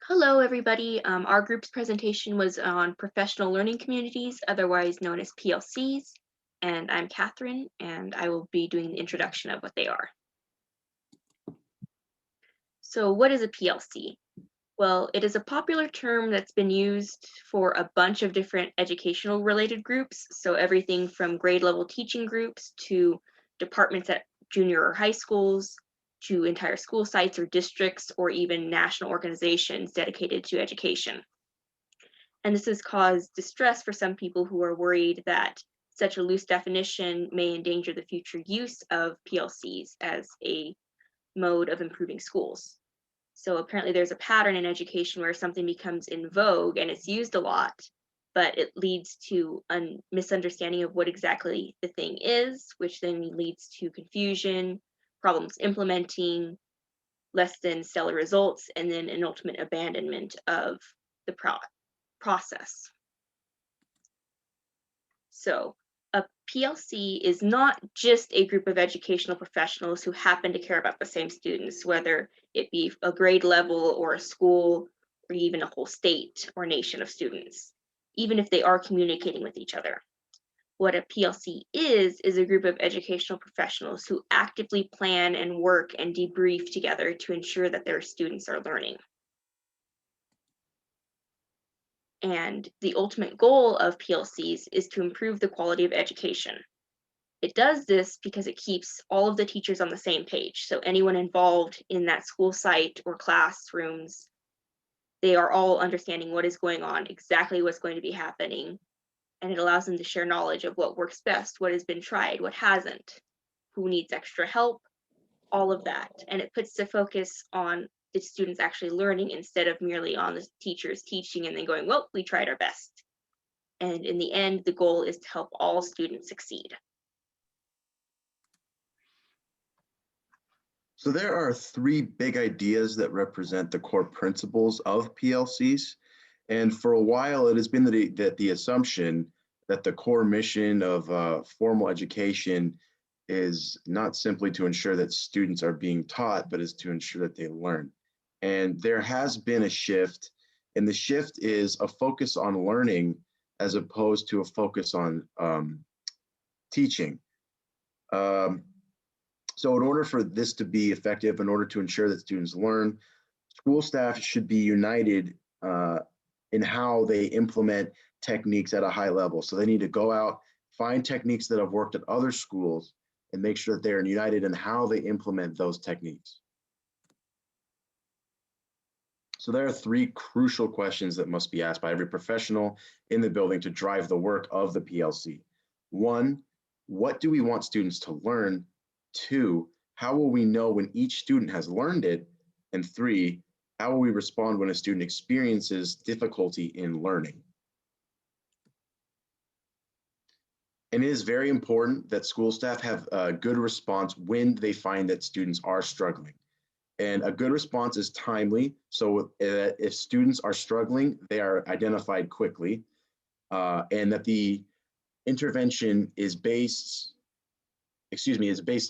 Hello, everybody. Our group's presentation was on professional learning communities, otherwise known as PLCs. And I'm Katharyn, and I will be doing the introduction of what they are. So, what is a PLC? Well, it is a popular term that's been used for a bunch of different educational related groups. So, everything from grade level teaching groups to departments at junior or high schools to entire school sites or districts or even national organizations dedicated to education. And this has caused distress for some people who are worried that such a loose definition may endanger the future use of PLCs as a mode of improving schools. So apparently there's a pattern in education where something becomes in vogue and it's used a lot, but it leads to a misunderstanding of what exactly the thing is, which then leads to confusion, problems implementing, less than stellar results, and then an ultimate abandonment of the process. So a PLC is not just a group of educational professionals who happen to care about the same students, whether it be a grade level or a school or even a whole state or nation of students, even if they are communicating with each other. What a PLC is a group of educational professionals who actively plan and work and debrief together to ensure that their students are learning. And the ultimate goal of PLCs is to improve the quality of education. It does this because it keeps all of the teachers on the same page. So anyone involved in that school site or classrooms, they are all understanding what is going on, exactly what's going to be happening. And it allows them to share knowledge of what works best, what has been tried, what hasn't, who needs extra help, all of that. And it puts the focus on the students actually learning instead of merely on the teachers teaching and then going, well, we tried our best. And in the end, the goal is to help all students succeed. So there are three big ideas that represent the core principles of PLCs. And for a while, it has been the assumption that the core mission of formal education is not simply to ensure that students are being taught, but is to ensure that they learn. And there has been a shift, and the shift is a focus on learning as opposed to a focus on teaching. Um, so in order for this to be effective, in order to ensure that students learn, school staff should be united in how they implement techniques at a high level. So they need to go out, find techniques that have worked at other schools, and make sure that they're united in how they implement those techniques. So there are three crucial questions that must be asked by every professional in the building to drive the work of the PLC. One, what do we want students to learn? Two, how will we know when each student has learned it? And three, how will we respond when a student experiences difficulty in learning? And it is very important that school staff have a good response when they find that students are struggling. And a good response is timely. So if students are struggling, they are identified quickly, and that the intervention is based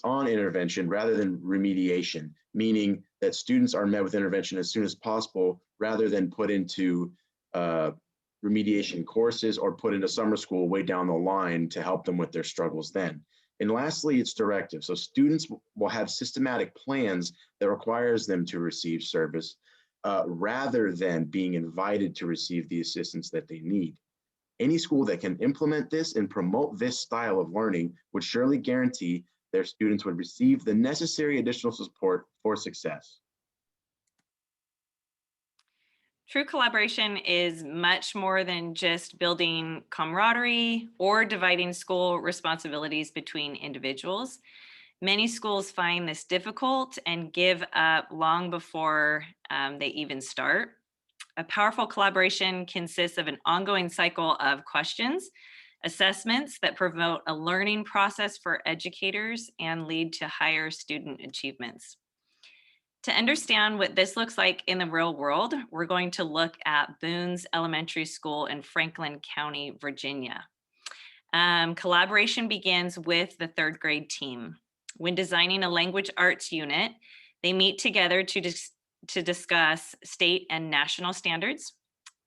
on intervention rather than remediation, meaning that students are met with intervention as soon as possible rather than put into remediation courses or put into summer school way down the line to help them with their struggles then. And lastly, it's directive. So students will have systematic plans that requires them to receive service rather than being invited to receive the assistance that they need. Any school that can implement this and promote this style of learning would surely guarantee their students would receive the necessary additional support for success. True collaboration is much more than just building camaraderie or dividing school responsibilities between individuals. Many schools find this difficult and give up long before they even start. A powerful collaboration consists of an ongoing cycle of questions, assessments that promote a learning process for educators and lead to higher student achievements. To understand what this looks like in the real world, we're going to look at Boone's Elementary School in Franklin County, Virginia. Collaboration begins with the third grade team. When designing a language arts unit, they meet together to to discuss state and national standards.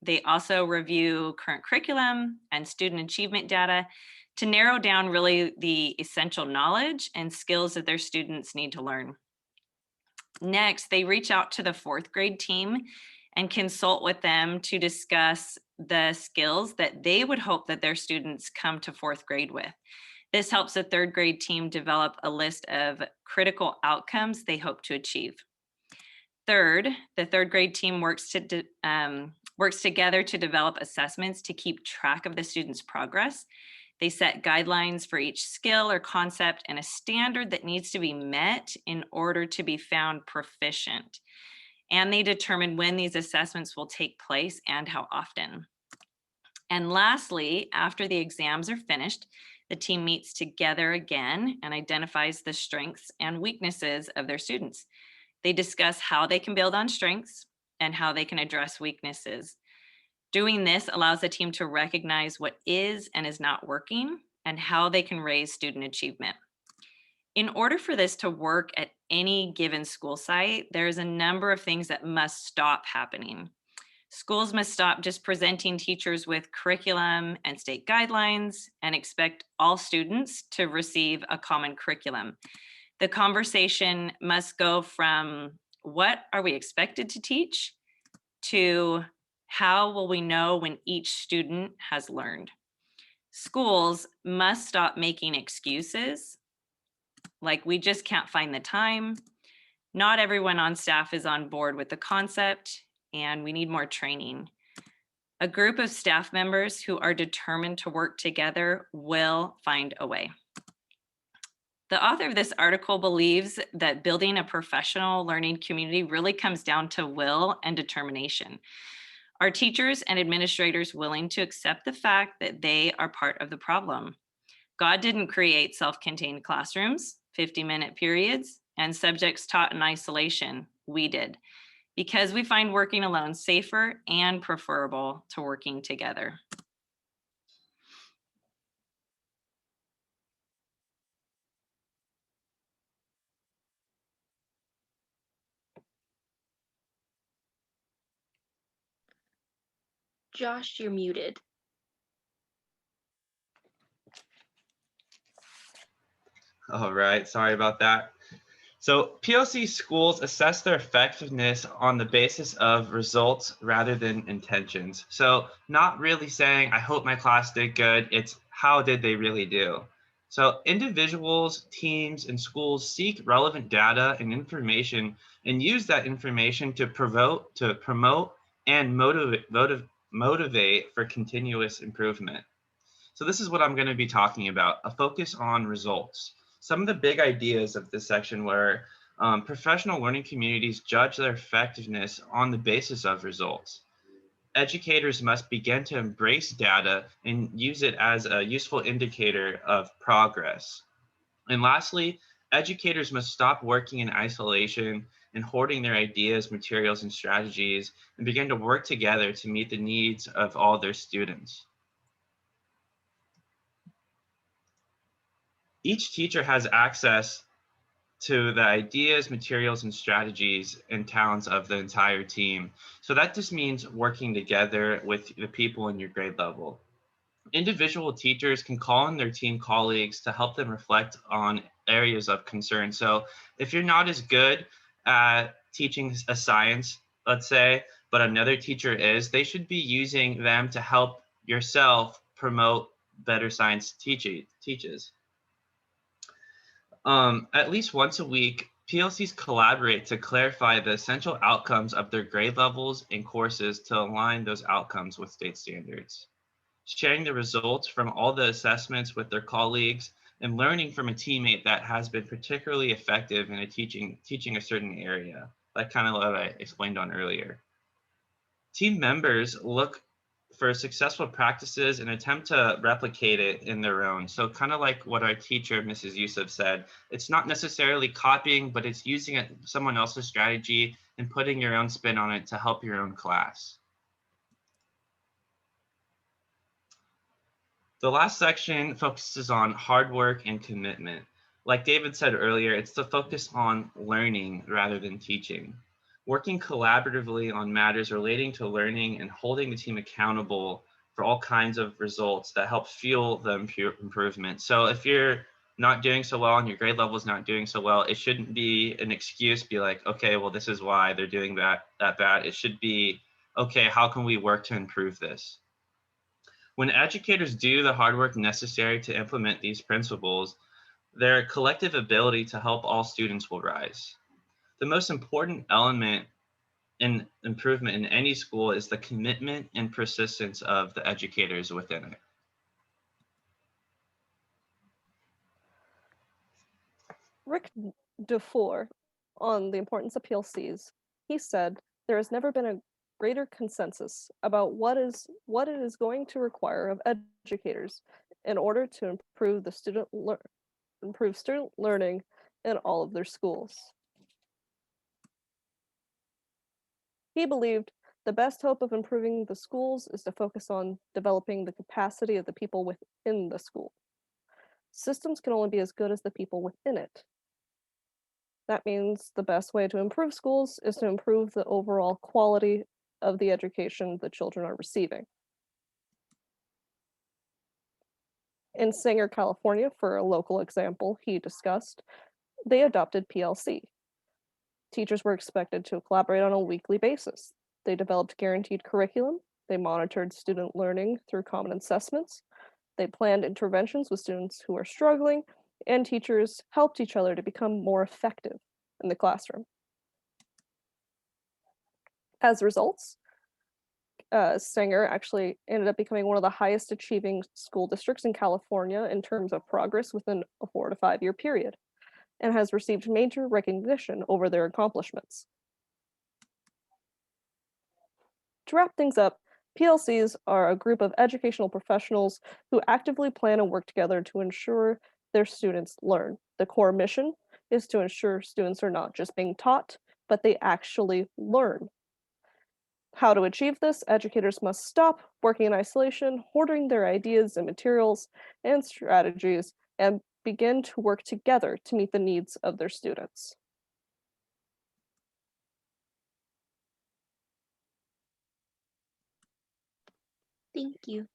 They also review current curriculum and student achievement data to narrow down really the essential knowledge and skills that their students need to learn. Next, they reach out to the fourth grade team and consult with them to discuss the skills that they would hope that their students come to fourth grade with. This helps the third grade team develop a list of critical outcomes they hope to achieve. Third, the third grade team works together to develop assessments to keep track of the student's progress. They set guidelines for each skill or concept and a standard that needs to be met in order to be found proficient. And they determine when these assessments will take place and how often. And lastly, after the exams are finished, the team meets together again and identifies the strengths and weaknesses of their students. They discuss how they can build on strengths and how they can address weaknesses. Doing this allows the team to recognize what is and is not working and how they can raise student achievement. In order for this to work at any given school site, there's a number of things that must stop happening. Schools must stop just presenting teachers with curriculum and state guidelines and expect all students to receive a common curriculum. The conversation must go from what are we expected to teach to how will we know when each student has learned. Schools must stop making excuses like we just can't find the time. Not everyone on staff is on board with the concept and we need more training. A group of staff members who are determined to work together will find a way. The author of this article believes that building a professional learning community really comes down to will and determination. Are teachers and administrators willing to accept the fact that they are part of the problem? God didn't create self-contained classrooms, 50-minute periods, and subjects taught in isolation. We did, because we find working alone safer and preferable to working together. Josh, you're muted. All right, sorry about that. So PLC schools assess their effectiveness on the basis of results rather than intentions. So not really saying, I hope my class did good, it's how did they really do? So individuals, teams, and schools seek relevant data and information and use that information to promote and motivate for continuous improvement. So this is what I'm going to be talking about, a focus on results. Some of the big ideas of this section were professional learning communities judge their effectiveness on the basis of results. Educators must begin to embrace data and use it as a useful indicator of progress. And lastly, educators must stop working in isolation and hoarding their ideas, materials, and strategies and begin to work together to meet the needs of all their students. Each teacher has access to the ideas, materials, and strategies and talents of the entire team. So that just means working together with the people in your grade level. Individual teachers can call on their team colleagues to help them reflect on areas of concern. So if you're not as good at teaching a science, let's say, but another teacher is, they should be using them to help yourself promote better science teaches. At least once a week, PLCs collaborate to clarify the essential outcomes of their grade levels and courses to align those outcomes with state standards. Sharing the results from all the assessments with their colleagues and learning from a teammate that has been particularly effective in teaching a certain area, like kind of what I explained on earlier. Team members look for successful practices and attempt to replicate it in their own. So kind of like what our teacher, Mrs. Yusuf, said, it's not necessarily copying, but it's using someone else's strategy and putting your own spin on it to help your own class. The last section focuses on hard work and commitment. Like David said earlier, it's the focus on learning rather than teaching. working collaboratively on matters relating to learning and holding the team accountable for all kinds of results that help fuel the improvement. So if you're not doing so well and your grade level is not doing so well, it shouldn't be an excuse, be like, okay, well, this is why they're doing that bad. It should be, okay, how can we work to improve this? When educators do the hard work necessary to implement these principles, their collective ability to help all students will rise. The most important element in improvement in any school is the commitment and persistence of the educators within it. Rick Dufour on the importance of PLCs, he said, there has never been a greater consensus about what it is going to require of educators in order to improve student learning in all of their schools. He believed the best hope of improving the schools is to focus on developing the capacity of the people within the school. Systems can only be as good as the people within it. That means the best way to improve schools is to improve the overall quality of the education the children are receiving. In Sanger, California, for a local example he discussed, they adopted PLC. Teachers were expected to collaborate on a weekly basis. They developed guaranteed curriculum. They monitored student learning through common assessments. They planned interventions with students who are struggling, and teachers helped each other to become more effective in the classroom. As results, Sanger actually ended up becoming one of the highest achieving school districts in California in terms of progress within a 4 to 5 year period, and has received major recognition over their accomplishments. To wrap things up, PLCs are a group of educational professionals who actively plan and work together to ensure their students learn. The core mission is to ensure students are not just being taught, but they actually learn. How to achieve this? Educators must stop working in isolation, hoarding their ideas and materials and strategies, and begin to work together to meet the needs of their students. Thank you.